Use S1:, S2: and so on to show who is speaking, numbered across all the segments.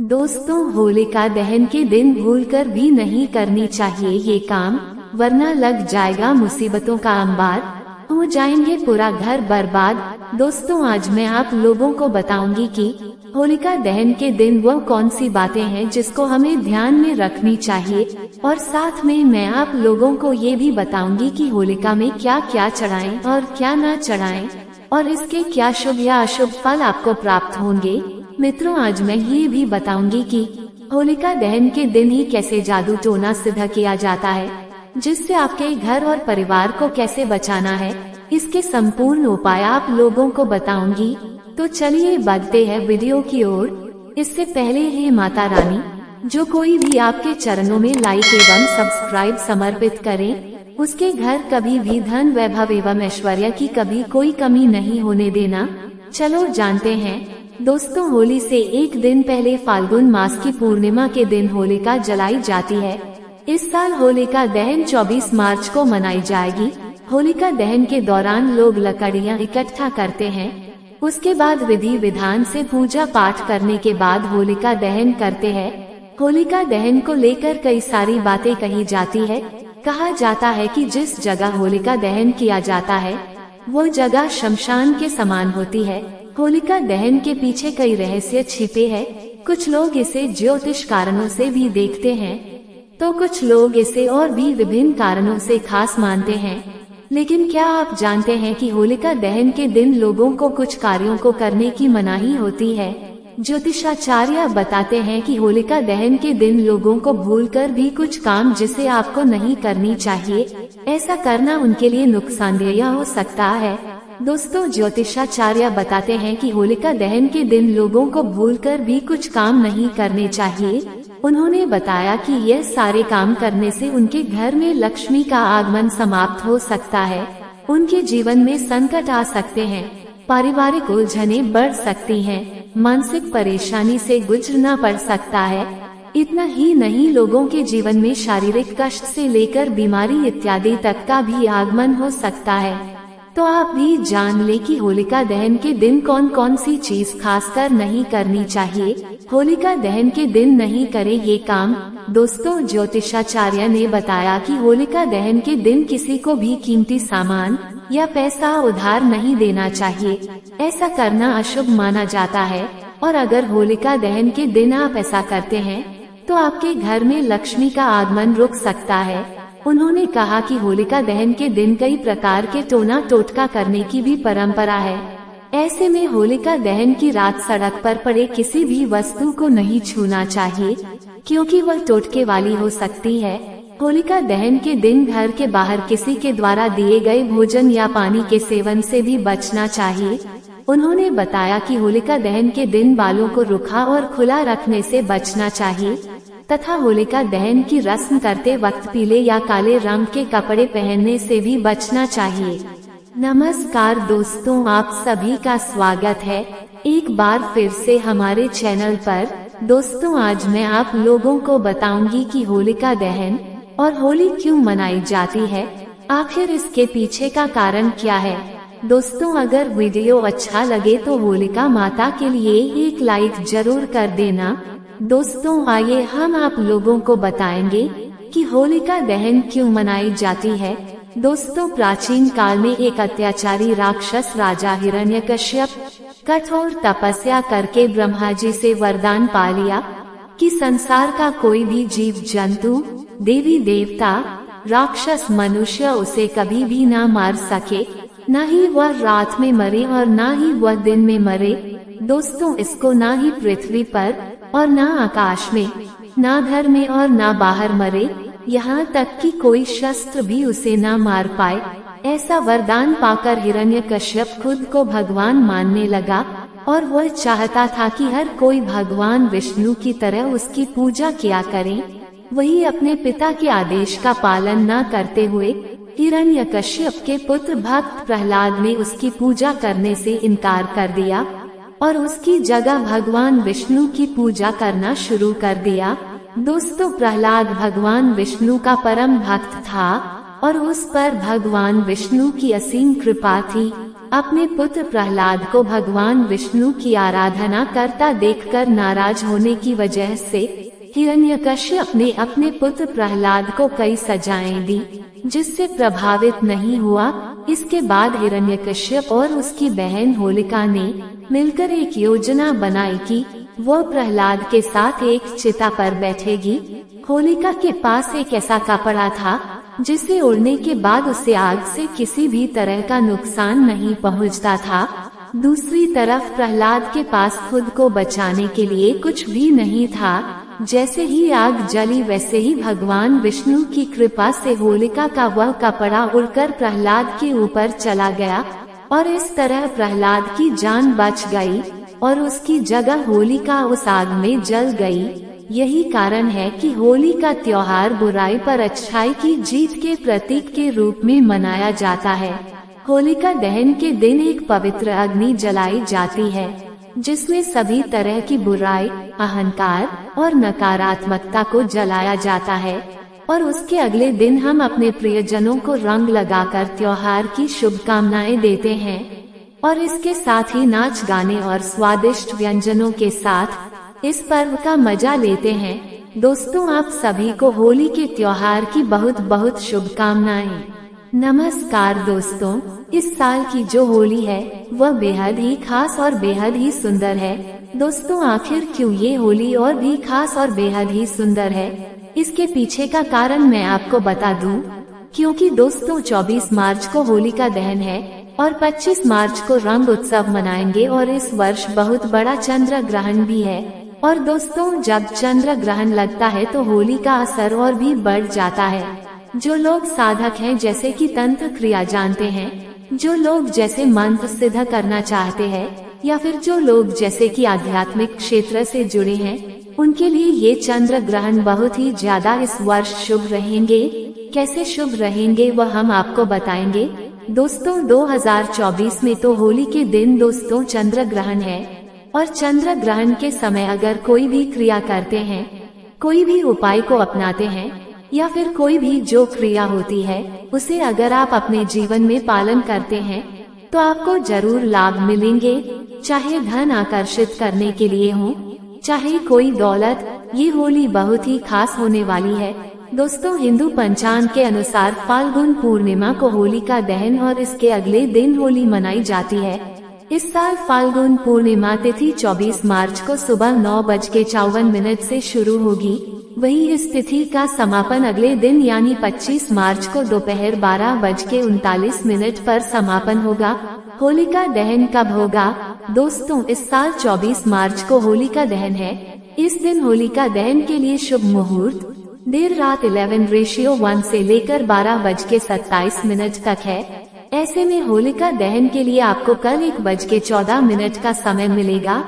S1: दोस्तों, होलिका दहन के दिन भूलकर भी नहीं करनी चाहिए ये काम, वरना लग जाएगा मुसीबतों का अंबार, हो जाएंगे पूरा घर बर्बाद। दोस्तों, आज मैं आप लोगों को बताऊंगी कि होलिका दहन के दिन वो कौन सी बातें हैं जिसको हमें ध्यान में रखनी चाहिए, और साथ में मैं आप लोगों को ये भी बताऊंगी कि होलिका में क्या क्या चढ़ाएं और क्या न चढ़ाएं, और इसके क्या शुभ या अशुभ फल आपको प्राप्त होंगे। मित्रों, आज मैं ये भी बताऊंगी कि होलिका दहन के दिन ही कैसे जादू टोना सिद्ध किया जाता है, जिससे आपके घर और परिवार को कैसे बचाना है, इसके संपूर्ण उपाय आप लोगों को बताऊंगी। तो चलिए बढ़ते हैं वीडियो की ओर। इससे पहले हे माता रानी, जो कोई भी आपके चरणों में लाइक एवं सब्सक्राइब समर्पित करे, उसके घर कभी भी धन वैभव एवं ऐश्वर्य की कभी कोई कमी नहीं होने देना। चलो जानते हैं। दोस्तों, होली से एक दिन पहले फाल्गुन मास की पूर्णिमा के दिन होलिका जलाई जाती है। इस साल होलिका दहन 24 मार्च को मनाई जाएगी। होलिका दहन के दौरान लोग लकड़ियां इकट्ठा करते हैं, उसके बाद विधि विधान से पूजा पाठ करने के बाद होलिका दहन करते हैं। होलिका दहन को लेकर कई सारी बातें कही जाती है। कहा जाता है कि जिस जगह होलिका दहन किया जाता है वो जगह शमशान के समान होती है। होलिका दहन के पीछे कई रहस्य छिपे हैं। कुछ लोग इसे ज्योतिष कारणों से भी देखते हैं, तो कुछ लोग इसे और भी विभिन्न कारणों से खास मानते हैं। लेकिन क्या आप जानते हैं कि होलिका दहन के दिन लोगों को कुछ कार्यों को करने की मनाही होती है। ज्योतिषाचार्य बताते हैं कि होलिका दहन के दिन लोगों को भूलकर भी कुछ काम जिसे आपको नहीं करनी चाहिए, ऐसा करना उनके लिए नुकसानदेह हो सकता है। दोस्तों, ज्योतिषाचार्य बताते हैं कि होलिका दहन के दिन लोगों को भूलकर भी कुछ काम नहीं करने चाहिए। उन्होंने बताया कि यह सारे काम करने से उनके घर में लक्ष्मी का आगमन समाप्त हो सकता है, उनके जीवन में संकट आ सकते हैं, पारिवारिक उलझनें बढ़ सकती हैं, मानसिक परेशानी से गुजरना पड़ सकता है। इतना ही नहीं, लोगों के जीवन में शारीरिक कष्ट से लेकर बीमारी इत्यादि तक का भी आगमन हो सकता है। तो आप भी जान ले कि होलिका दहन के दिन कौन कौन सी चीज खासकर नहीं करनी चाहिए। होलिका दहन के दिन नहीं करें ये काम। दोस्तों, ज्योतिषाचार्य ने बताया कि होलिका दहन के दिन किसी को भी कीमती सामान या पैसा उधार नहीं देना चाहिए, ऐसा करना अशुभ माना जाता है। और अगर होलिका दहन के दिन आप ऐसा करते हैं तो आपके घर में लक्ष्मी का आगमन रुक सकता है। उन्होंने कहा कि होलिका दहन के दिन कई प्रकार के टोना टोटका करने की भी परंपरा है। ऐसे में होलिका दहन की रात सड़क पर पड़े किसी भी वस्तु को नहीं छूना चाहिए, क्योंकि वह टोटके वाली हो सकती है। होलिका दहन के दिन घर के बाहर किसी के द्वारा दिए गए भोजन या पानी के सेवन से भी बचना चाहिए। उन्होंने बताया कि होलिका दहन के दिन बालों को रुखा और खुला रखने से बचना चाहिए, तथा होलिका दहन की रस्म करते वक्त पीले या काले रंग के कपड़े पहनने से भी बचना चाहिए। नमस्कार दोस्तों, आप सभी का स्वागत है एक बार फिर से हमारे चैनल पर। दोस्तों, आज मैं आप लोगों को बताऊंगी कि होलिका दहन और होली क्यों मनाई जाती है, आखिर इसके पीछे का कारण क्या है। दोस्तों, अगर वीडियो अच्छा लगे तो होलिका माता के लिए एक लाइक जरूर कर देना। दोस्तों, आइए हम आप लोगों को बताएंगे कि होलिका दहन क्यों मनाई जाती है। दोस्तों, प्राचीन काल में एक अत्याचारी राक्षस राजा हिरण्यकश्यप कठोर तपस्या करके ब्रह्मा जी से वरदान पा लिया कि संसार का कोई भी जीव जंतु, देवी देवता, राक्षस, मनुष्य उसे कभी भी ना मार सके, न ही वह रात में मरे और न ही वह दिन में मरे। दोस्तों, इसको ना ही पृथ्वी पर और ना आकाश में, ना घर में और ना बाहर मरे, यहाँ तक कि कोई शस्त्र भी उसे ना मार पाए। ऐसा वरदान पाकर हिरण्यकश्यप खुद को भगवान मानने लगा और वह चाहता था कि हर कोई भगवान विष्णु की तरह उसकी पूजा किया करे। वही अपने पिता के आदेश का पालन न करते हुए हिरण्यकश्यप के पुत्र भक्त प्रहलाद ने उसकी पूजा करने से इनकार कर दिया और उसकी जगह भगवान विष्णु की पूजा करना शुरू कर दिया। दोस्तों, प्रहलाद भगवान विष्णु का परम भक्त था और उस पर भगवान विष्णु की असीम कृपा थी। अपने पुत्र प्रहलाद को भगवान विष्णु की आराधना करता देखकर नाराज होने की वजह से हिरण्यकश्यप ने अपने पुत्र प्रहलाद को कई सजाएं दी, जिससे प्रभावित नहीं हुआ। इसके बाद हिरण्यकश्यप और उसकी बहन होलिका ने मिलकर एक योजना बनाई कि वो प्रहलाद के साथ एक चिता पर बैठेगी। होलिका के पास एक ऐसा कपड़ा था जिसे उड़ने के बाद उसे आग से किसी भी तरह का नुकसान नहीं पहुंचता था। दूसरी तरफ प्रहलाद के पास खुद को बचाने के लिए कुछ भी नहीं था। जैसे ही आग जली वैसे ही भगवान विष्णु की कृपा से होलिका का वह कपड़ा उड़कर प्रहलाद के ऊपर चला गया और इस तरह प्रहलाद की जान बच गई और उसकी जगह होलिका उस आग में जल गई। यही कारण है कि होली का त्योहार बुराई पर अच्छाई की जीत के प्रतीक के रूप में मनाया जाता है। होलिका दहन के दिन एक पवित्र अग्नि जलाई जाती है जिसमें सभी तरह की बुराई, अहंकार और नकारात्मकता को जलाया जाता है और उसके अगले दिन हम अपने प्रियजनों को रंग लगाकर त्योहार की शुभकामनाएं देते हैं और इसके साथ ही नाच गाने और स्वादिष्ट व्यंजनों के साथ इस पर्व का मजा लेते हैं। दोस्तों, आप सभी को होली के त्योहार की बहुत बहुत शुभकामनाएं। नमस्कार दोस्तों, इस साल की जो होली है वह बेहद ही खास और बेहद ही सुंदर है। दोस्तों, आखिर क्यों ये होली और भी खास और बेहद ही सुंदर है, इसके पीछे का कारण मैं आपको बता दूं। क्योंकि दोस्तों 24 मार्च को होलिका दहन है और 25 मार्च को रंग उत्सव मनाएंगे और इस वर्ष बहुत बड़ा चंद्र ग्रहण भी है। और दोस्तों, जब चंद्र ग्रहण लगता है तो होली का असर और भी बढ़ जाता है। जो लोग साधक हैं जैसे कि तंत्र क्रिया जानते हैं, जो लोग जैसे मंत्र सिद्ध करना चाहते हैं या फिर जो लोग जैसे कि आध्यात्मिक क्षेत्र से जुड़े हैं, उनके लिए ये चंद्र ग्रहण बहुत ही ज्यादा इस वर्ष शुभ रहेंगे। कैसे शुभ रहेंगे वह हम आपको बताएंगे। दोस्तों, 2024 में तो होली के दिन दोस्तों चंद्र ग्रहण है और चंद्र ग्रहण के समय अगर कोई भी क्रिया करते हैं, कोई भी उपाय को अपनाते हैं या फिर कोई भी जो क्रिया होती है उसे अगर आप अपने जीवन में पालन करते हैं तो आपको जरूर लाभ मिलेंगे। चाहे धन आकर्षित करने के लिए हो, चाहे कोई दौलत, ये होली बहुत ही खास होने वाली है। दोस्तों, हिंदू पंचांग के अनुसार फाल्गुन पूर्णिमा को होलिका दहन और इसके अगले दिन होली मनाई जाती है। इस साल फाल्गुन पूर्णिमा तिथि 24 मार्च को सुबह 9:54 से शुरू होगी। वहीं इस तिथि का समापन अगले दिन यानी 25 मार्च को दोपहर 12:39 पर समापन होगा। होलिका दहन कब होगा? दोस्तों, इस साल 24 मार्च को होलिका दहन है। इस दिन होलिका दहन के लिए शुभ मुहूर्त देर रात 11:1 से लेकर 12:27 तक है। ऐसे में होलिका दहन के लिए आपको कल 1:14 का समय मिलेगा।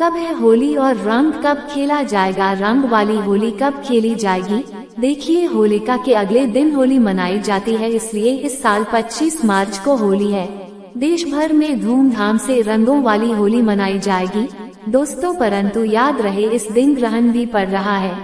S1: कब है होली और रंग कब खेला जाएगा? रंग वाली होली कब खेली जाएगी? देखिए, होलिका के अगले दिन होली मनाई जाती है, इसलिए इस साल 25 मार्च को होली है। देश भर में धूमधाम से रंगों वाली होली मनाई जाएगी दोस्तों, परंतु याद रहे इस दिन ग्रहण भी पड़ रहा है।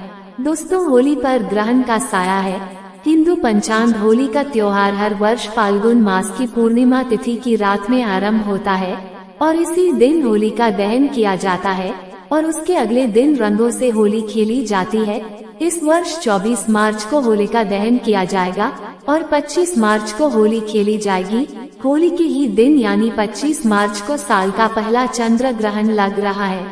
S1: दोस्तों, होली पर ग्रहण का साया है। हिंदू पंचांग होली का त्योहार हर वर्ष फाल्गुन मास की पूर्णिमा तिथि की रात में आरंभ होता है और इसी दिन होली का दहन किया जाता है और उसके अगले दिन रंगों से होली खेली जाती है। इस वर्ष 24 मार्च को होलिका दहन किया जाएगा और 25 मार्च को होली खेली जाएगी। होली के ही दिन यानी 25 मार्च को साल का पहला चंद्र ग्रहण लग रहा है,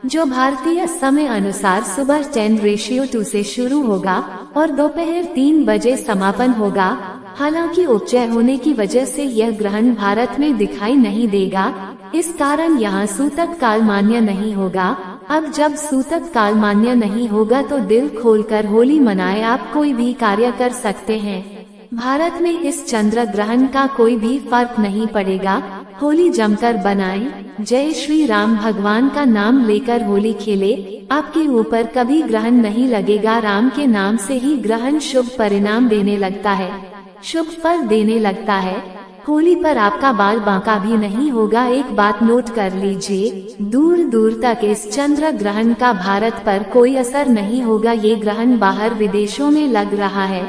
S1: जो भारतीय समय अनुसार सुबह 10:2 से शुरू होगा और दोपहर 3 बजे समापन होगा। हालांकि उपचय होने की वजह से यह ग्रहण भारत में दिखाई नहीं देगा, इस कारण यहाँ सूतक काल मान्य नहीं होगा। अब जब सूतक काल मान्य नहीं होगा तो दिल खोलकर होली मनाएं, आप कोई भी कार्य कर सकते हैं। भारत में इस चंद्र ग्रहण का कोई भी फर्क नहीं पड़ेगा। होली जमकर बनाएं। जय श्री राम। भगवान का नाम लेकर होली खेले, आपके ऊपर कभी ग्रहण नहीं लगेगा। राम के नाम से ही ग्रहण शुभ परिणाम देने लगता है, शुभ फल देने लगता है। होली पर आपका बाल बांका भी नहीं होगा। एक बात नोट कर लीजिए, दूर दूर तक इस चंद्र ग्रहण का भारत पर कोई असर नहीं होगा। ये ग्रहण बाहर विदेशों में लग रहा है,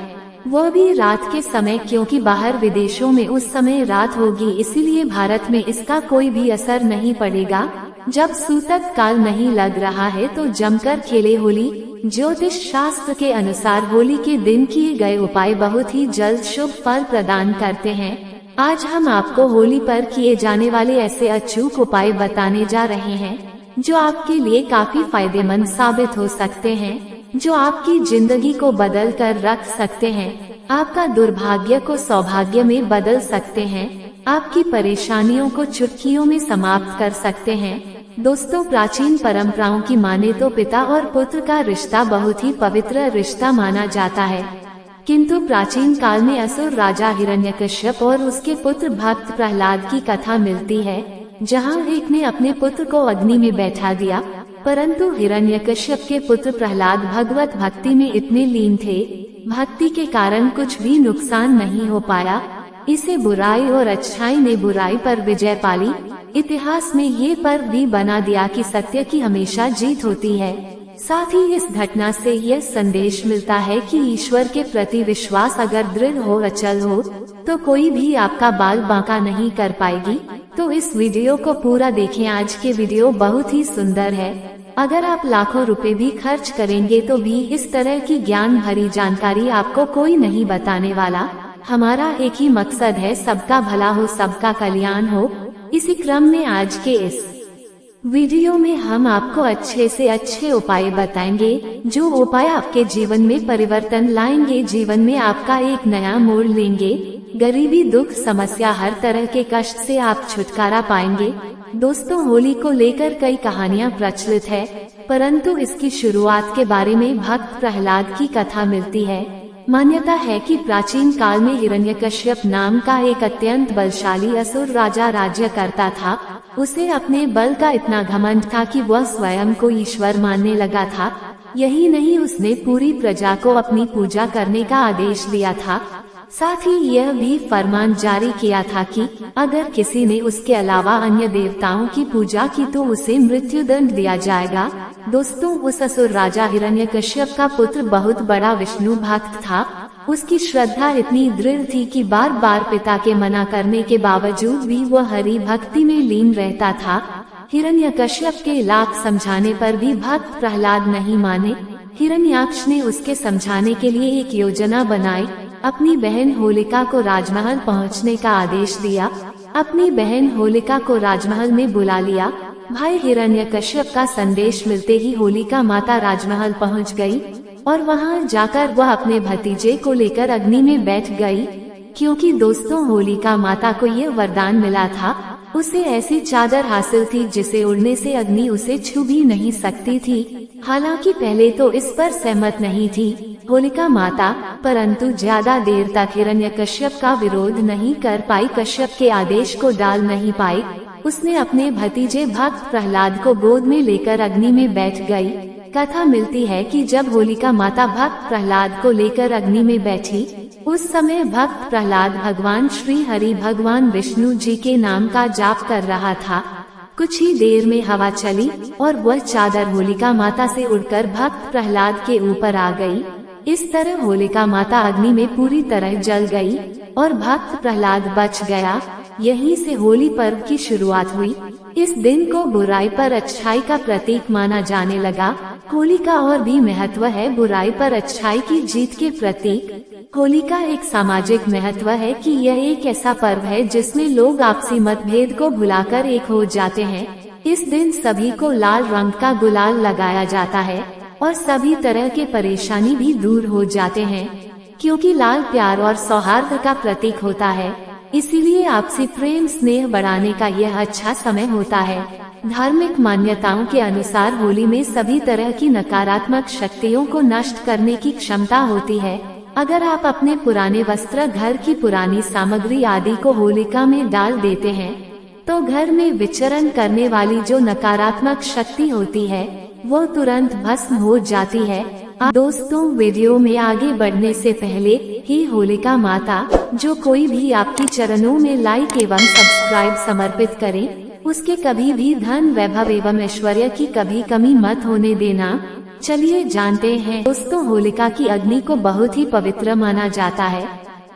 S1: वो भी रात के समय, क्योंकि बाहर विदेशों में उस समय रात होगी, इसीलिए भारत में इसका कोई भी असर नहीं पड़ेगा। जब सूतक काल नहीं लग रहा है तो जमकर खेले होली। ज्योतिष शास्त्र के अनुसार होली के दिन किए गए उपाय बहुत ही जल्द शुभ फल प्रदान करते हैं। आज हम आपको होली पर किए जाने वाले ऐसे अचूक उपाय बताने जा रहे हैं जो आपके लिए काफी फायदेमंद साबित हो सकते हैं, जो आपकी जिंदगी को बदल कर रख सकते हैं, आपका दुर्भाग्य को सौभाग्य में बदल सकते हैं, आपकी परेशानियों को चुटकियों में समाप्त कर सकते हैं। दोस्तों, प्राचीन परंपराओं की माने तो पिता और पुत्र का रिश्ता बहुत ही पवित्र रिश्ता माना जाता है, किंतु प्राचीन काल में असुर राजा हिरण्यकश्यप और उसके पुत्र भक्त प्रहलाद की कथा मिलती है, जहां एक ने अपने पुत्र को अग्नि में बैठा दिया, परंतु हिरण्यकश्यप के पुत्र प्रहलाद भगवत भक्ति में इतने लीन थे, भक्ति के कारण कुछ भी नुकसान नहीं हो पाया। इसे बुराई और अच्छाई ने बुराई पर विजय पाली। इतिहास में ये पर्व भी बना दिया कि सत्य की हमेशा जीत होती है। साथ ही इस घटना से यह संदेश मिलता है कि ईश्वर के प्रति विश्वास अगर दृढ़ हो, अचल हो, तो कोई भी आपका बाल बांका नहीं कर पाएगी। तो इस वीडियो को पूरा देखें। आज के वीडियो बहुत ही सुंदर है। अगर आप लाखों रुपए भी खर्च करेंगे तो भी इस तरह की ज्ञान भरी जानकारी आपको कोई नहीं बताने वाला। हमारा एक ही मकसद है, सबका भला हो, सबका कल्याण हो। इसी क्रम में आज के इस वीडियो में हम आपको अच्छे से अच्छे उपाय बताएंगे, जो उपाय आपके जीवन में परिवर्तन लाएंगे, जीवन में आपका एक नया मोड़ लेंगे। गरीबी, दुख, समस्या, हर तरह के कष्ट से आप छुटकारा पाएंगे। दोस्तों, होली को लेकर कई कहानियां प्रचलित है, परंतु इसकी शुरुआत के बारे में भक्त प्रहलाद की कथा मिलती है। मान्यता है कि प्राचीन काल में हिरण्यकश्यप नाम का एक अत्यंत बलशाली असुर राजा राज्य करता था। उसे अपने बल का इतना घमंड था कि वह स्वयं को ईश्वर मानने लगा था। यही नहीं, उसने पूरी प्रजा को अपनी पूजा करने का आदेश दिया था। साथ ही यह भी फरमान जारी किया था कि अगर किसी ने उसके अलावा अन्य देवताओं की पूजा की तो उसे मृत्युदंड दिया जाएगा। दोस्तों, उस असुर राजा हिरण्यकश्यप का पुत्र बहुत बड़ा विष्णु भक्त था। उसकी श्रद्धा इतनी दृढ़ थी कि बार बार पिता के मना करने के बावजूद भी वह हरि भक्ति में लीन रहता था। हिरण्यकश्यप के लाख समझाने पर भी भक्त प्रहलाद नहीं माने। हिरण्याक्ष ने उसके समझाने के लिए एक योजना बनाई। अपनी बहन होलिका को राजमहल पहुंचने का आदेश दिया। अपनी बहन होलिका को राजमहल में बुला लिया। भाई हिरण्यकश्यप का संदेश मिलते ही होलिका माता राजमहल पहुंच गई और वहां जाकर वह अपने भतीजे को लेकर अग्नि में बैठ गई, क्योंकि दोस्तों, होलिका माता को ये वरदान मिला था। उसे ऐसी चादर हासिल थी जिसे उड़ने से अग्नि उसे छू भी नहीं सकती थी। हालांकि पहले तो इस पर सहमत नहीं थी होलिका माता, परंतु ज्यादा देर तक हिरण्यकश्यप का विरोध नहीं कर पाई, कश्यप के आदेश को डाल नहीं पाई। उसने अपने भतीजे भक्त प्रहलाद को गोद में लेकर अग्नि में बैठ गई। कथा मिलती है कि जब होलिका माता भक्त प्रहलाद को लेकर अग्नि में बैठी, उस समय भक्त प्रहलाद भगवान श्री हरि भगवान विष्णु जी के नाम का जाप कर रहा था। कुछ ही देर में हवा चली और वह चादर होलिका माता से उड़कर भक्त प्रहलाद के ऊपर आ गई। इस तरह होलिका माता अग्नि में पूरी तरह जल गई और भक्त प्रहलाद बच गया। यहीं से होली पर्व की शुरुआत हुई। इस दिन को बुराई पर अच्छाई का प्रतीक माना जाने लगा। होली का और भी महत्व है, बुराई पर अच्छाई की जीत के प्रतीक। होली का एक सामाजिक महत्व है कि यह एक ऐसा पर्व है जिसमें लोग आपसी मतभेद को भुलाकर एक हो जाते हैं। इस दिन सभी को लाल रंग का गुलाल लगाया जाता है और सभी तरह के परेशानी भी दूर हो जाते हैं, क्योंकि लाल प्यार और सौहार्द का प्रतीक होता है। इसीलिए आपसी प्रेम स्नेह बढ़ाने का यह अच्छा समय होता है। धार्मिक मान्यताओं के अनुसार होली में सभी तरह की नकारात्मक शक्तियों को नष्ट करने की क्षमता होती है। अगर आप अपने पुराने वस्त्र, घर की पुरानी सामग्री आदि को होलिका में डाल देते हैं, तो घर में विचरण करने वाली जो नकारात्मक शक्ति होती है वो तुरंत भस्म हो जाती है। दोस्तों, वीडियो में आगे बढ़ने से पहले ही होलिका माता जो कोई भी आपकी चरणों में लाइक एवं सब्सक्राइब समर्पित करे, उसके कभी भी धन, वैभव एवं ऐश्वर्य की कभी कमी मत होने देना। चलिए जानते हैं। दोस्तों, होलिका की अग्नि को बहुत ही पवित्र माना जाता है।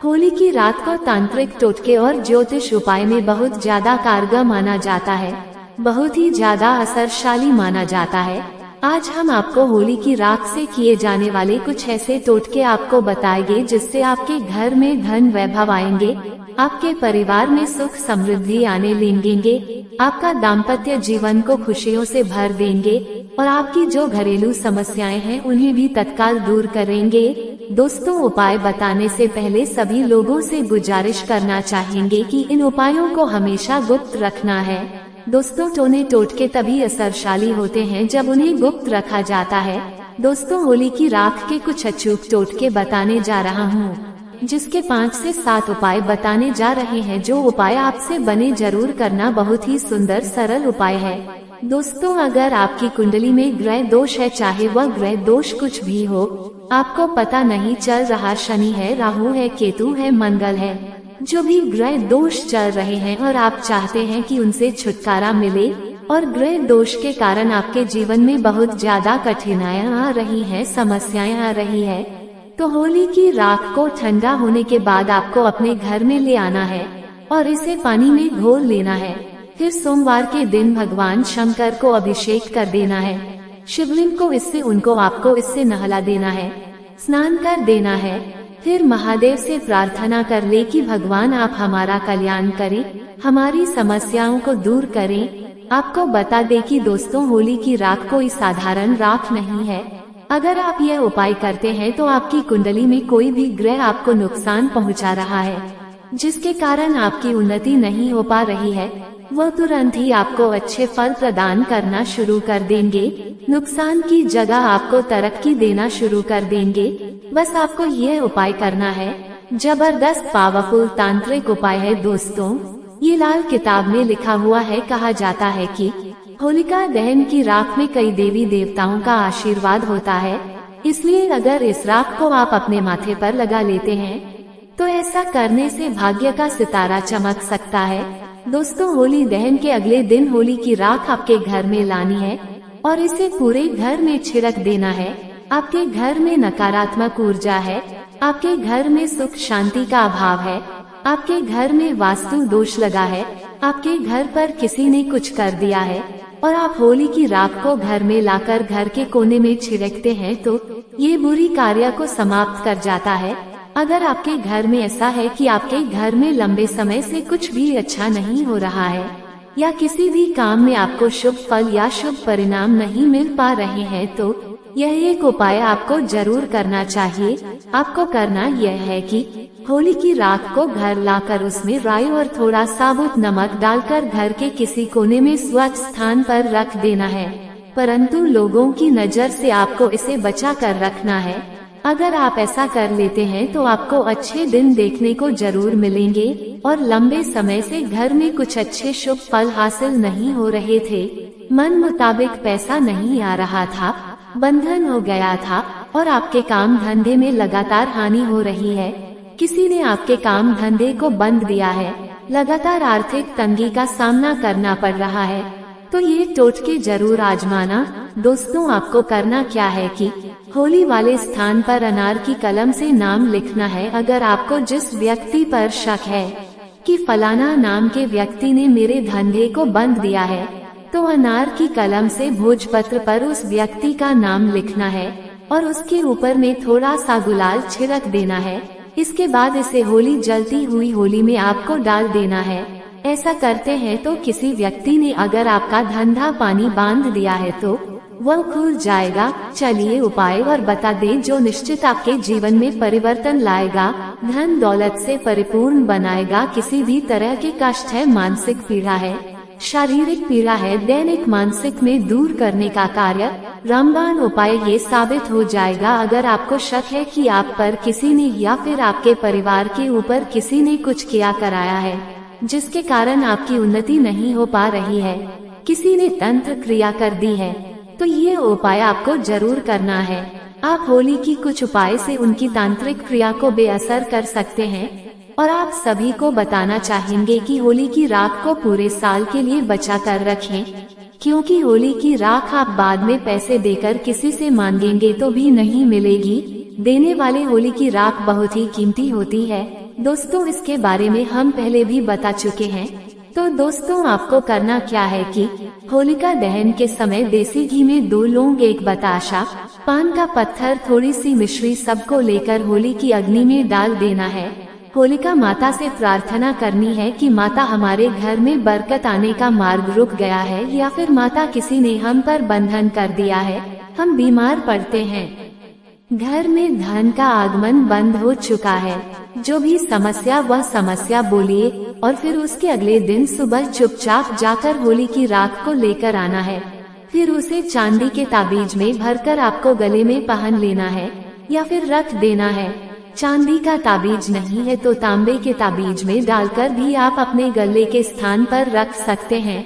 S1: होली की रात को तांत्रिक टोटके और ज्योतिष उपाय में बहुत ज्यादा कारगर माना जाता है, बहुत ही ज्यादा असरशाली माना जाता है। आज हम आपको होली की रात से किए जाने वाले कुछ ऐसे टोटके आपको बताएंगे जिससे आपके घर में धन वैभव आएंगे, आपके परिवार में सुख समृद्धि आने लगेंगे, आपका दाम्पत्य जीवन को खुशियों से भर देंगे और आपकी जो घरेलू समस्याएं हैं उन्हें भी तत्काल दूर करेंगे। दोस्तों, उपाय बताने से पहले सभी लोगों से गुजारिश करना चाहेंगे कि इन उपायों को हमेशा गुप्त रखना है। दोस्तों, टोने टोटके तभी असरशाली होते हैं जब उन्हें गुप्त रखा जाता है। दोस्तों, होली की राख के कुछ अचूक टोटके बताने जा रहा हूँ, जिसके 5 से 7 उपाय बताने जा रहे हैं। जो उपाय आपसे बने जरूर करना, बहुत ही सुंदर सरल उपाय है। दोस्तों, अगर आपकी कुंडली में ग्रह दोष है, चाहे वह ग्रह दोष कुछ भी हो, आपको पता नहीं चल रहा, शनि है, राहु है, केतु है, मंगल है, जो भी ग्रह दोष चल रहे हैं और आप चाहते हैं कि उनसे छुटकारा मिले और ग्रह दोष के कारण आपके जीवन में बहुत ज्यादा कठिनाइयां आ रही हैं, समस्याएं आ रही है, तो होली की राख को ठंडा होने के बाद आपको अपने घर में ले आना है और इसे पानी में घोल लेना है। फिर सोमवार के दिन भगवान शंकर को अभिषेक कर देना है, शिवलिंग को आपको इससे नहला देना है, स्नान कर देना है। फिर महादेव से प्रार्थना कर ले कि भगवान आप हमारा कल्याण करें, हमारी समस्याओं को दूर करें। आपको बता दें कि दोस्तों, होली की राख कोई साधारण राख नहीं है। अगर आप यह उपाय करते हैं तो आपकी कुंडली में कोई भी ग्रह आपको नुकसान पहुंचा रहा है, जिसके कारण आपकी उन्नति नहीं हो पा रही है, वह तुरंत ही आपको अच्छे फल प्रदान करना शुरू कर देंगे। नुकसान की जगह आपको तरक्की देना शुरू कर देंगे। बस आपको यह उपाय करना है। जबरदस्त पावरफुल तांत्रिक उपाय है। दोस्तों, ये लाल किताब में लिखा हुआ है। कहा जाता है कि होलिका दहन की राख में कई देवी देवताओं का आशीर्वाद होता है, इसलिए अगर इस राख को आप अपने माथे पर लगा लेते हैं तो ऐसा करने से भाग्य का सितारा चमक सकता है। दोस्तों, होली दहन के अगले दिन होली की राख आपके घर में लानी है और इसे पूरे घर में छिड़क देना है। आपके घर में नकारात्मक ऊर्जा है, आपके घर में सुख शांति का अभाव है, आपके घर में वास्तु दोष लगा है, आपके घर पर किसी ने कुछ कर दिया है और आप होली की राख को घर में लाकर घर के कोने में छिड़कते हैं तो ये बुरी कार्य को समाप्त कर जाता है। अगर आपके घर में ऐसा है कि आपके घर में लंबे समय से कुछ भी अच्छा नहीं हो रहा है या किसी भी काम में आपको शुभ फल या शुभ परिणाम नहीं मिल पा रहे हैं, तो यह एक उपाय आपको जरूर करना चाहिए। आपको करना यह है कि होली की राख को घर लाकर उसमें राई और थोड़ा साबुत नमक डालकर घर के किसी कोने में स्वच्छ स्थान पर रख देना है, परंतु लोगों की नजर से आपको इसे बचा कर रखना है। अगर आप ऐसा कर लेते हैं तो आपको अच्छे दिन देखने को जरूर मिलेंगे और लंबे समय से घर में कुछ अच्छे शुभ फल हासिल नहीं हो रहे थे, मन मुताबिक पैसा नहीं आ रहा था, बंधन हो गया था और आपके काम धंधे में लगातार हानि हो रही है, किसी ने आपके काम धंधे को बंद दिया है, लगातार आर्थिक तंगी का सामना करना पड़ रहा है, तो ये टोटके जरूर आजमाना। दोस्तों, आपको करना क्या है कि होली वाले स्थान पर अनार की कलम से नाम लिखना है। अगर आपको जिस व्यक्ति पर शक है कि फलाना नाम के व्यक्ति ने मेरे धंधे को बंद दिया है, तो अनार की कलम से भोजपत्र पर उस व्यक्ति का नाम लिखना है और उसके ऊपर में थोड़ा सा गुलाल छिड़क देना है। इसके बाद इसे होली जलती हुई होली में आपको डाल देना है। ऐसा करते हैं तो किसी व्यक्ति ने अगर आपका धंधा पानी बांध दिया है तो वह खुल जाएगा। चलिए उपाय और बता दें जो निश्चित आपके जीवन में परिवर्तन लाएगा, धन दौलत से परिपूर्ण बनाएगा। किसी भी तरह के कष्ट है, मानसिक पीड़ा है, शारीरिक पीड़ा है, दैनिक मानसिक में दूर करने का कार्य रामबाण उपाय ये साबित हो जाएगा। अगर आपको शक है कि आप पर किसी ने या फिर आपके परिवार के ऊपर किसी ने कुछ किया कराया है जिसके कारण आपकी उन्नति नहीं हो पा रही है, किसी ने तंत्र क्रिया कर दी है, तो ये उपाय आपको जरूर करना है। आप होली की कुछ उपाय से उनकी तांत्रिक क्रिया को बेअसर कर सकते हैं और आप सभी को बताना चाहेंगे कि होली की राख को पूरे साल के लिए बचा कर रखें, क्योंकि होली की राख आप बाद में पैसे देकर किसी से मांगेंगे तो भी नहीं मिलेगी। देने वाले होली की राख बहुत ही कीमती होती है दोस्तों, इसके बारे में हम पहले भी बता चुके हैं। तो दोस्तों आपको करना क्या है कि होलिका दहन के समय देसी घी में 2 लौंग, 1 बताशा, पान का पत्थर, थोड़ी सी मिश्री सबको लेकर होली की अग्नि में डाल देना है। होलिका माता से प्रार्थना करनी है कि माता हमारे घर में बरकत आने का मार्ग रुक गया है, या फिर माता किसी ने हम पर बंधन कर दिया है, हम बीमार पड़ते हैं, घर में धन का आगमन बंद हो चुका है। जो भी समस्या वह समस्या बोलिए और फिर उसके अगले दिन सुबह चुपचाप जाकर होली की राख को लेकर आना है। फिर उसे चांदी के ताबीज में भरकर आपको गले में पहन लेना है या फिर रख देना है। चांदी का ताबीज नहीं है तो तांबे के ताबीज में डालकर भी आप अपने गले के स्थान पर रख सकते हैं।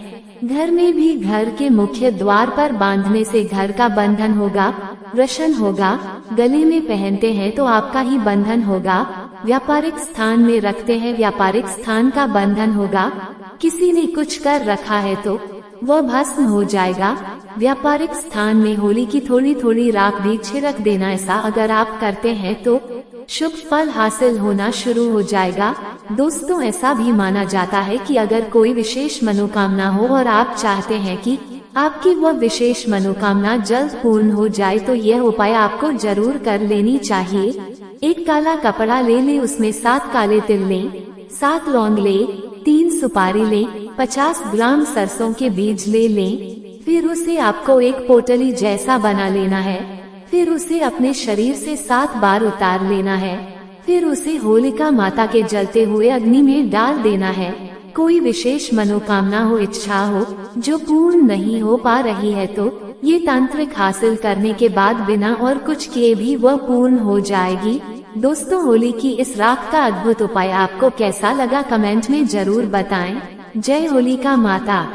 S1: घर में भी घर के मुख्य द्वार पर बांधने से घर का बंधन होगा, रोशन होगा। गले में पहनते हैं तो आपका ही बंधन होगा। व्यापारिक स्थान में रखते हैं, व्यापारिक स्थान का बंधन होगा। किसी ने कुछ कर रखा है तो वह भस्म हो जाएगा। व्यापारिक स्थान में होली की थोड़ी थोड़ी राख भी छिड़क देना। ऐसा अगर आप करते हैं तो शुभ फल हासिल होना शुरू हो जाएगा। दोस्तों ऐसा भी माना जाता है कि अगर कोई विशेष मनोकामना हो और आप चाहते हैं कि आपकी वह विशेष मनोकामना जल्द पूर्ण हो जाए तो यह उपाय आपको जरूर कर लेनी चाहिए। एक काला कपड़ा ले ले, उसमें 7 काले तिल लें, 7 लौंग ले, 3 सुपारी ले, 50 ग्राम सरसों के बीज ले लें। फिर उसे आपको एक पोटली जैसा बना लेना है। फिर उसे अपने शरीर से 7 बार उतार लेना है। फिर उसे होलिका माता के जलते हुए अग्नि में डाल देना है। कोई विशेष मनोकामना हो, इच्छा हो जो पूर्ण नहीं हो पा रही है तो ये तांत्रिक हासिल करने के बाद बिना और कुछ किए भी वह पूर्ण हो जाएगी। दोस्तों होली की इस राख का अद्भुत उपाय आपको कैसा लगा कमेंट में जरूर बताएं। जय होलिका माता।